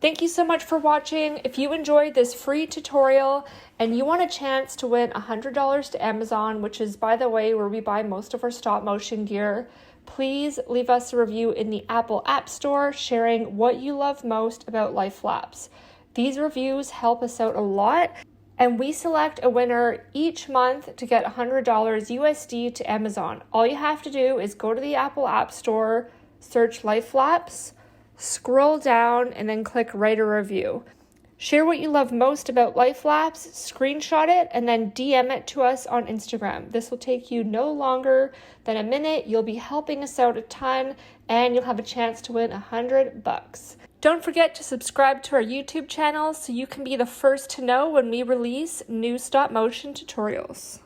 Thank you so much for watching. If you enjoyed this free tutorial and you want a chance to win $100 to Amazon, which is, by the way, where we buy most of our stop motion gear, please leave us a review in the Apple App Store sharing what you love most about Life Lapse. These reviews help us out a lot, and we select a winner each month to get $100 USD to Amazon. All you have to do is go to the Apple App Store, search Life Lapse, scroll down, and then click write a review. Share what you love most about Life Lapse, screenshot it, and then DM it to us on Instagram. This will take you no longer than a minute. You'll be helping us out a ton, and you'll have a chance to win $100. Don't forget to subscribe to our YouTube channel so you can be the first to know when we release new stop motion tutorials.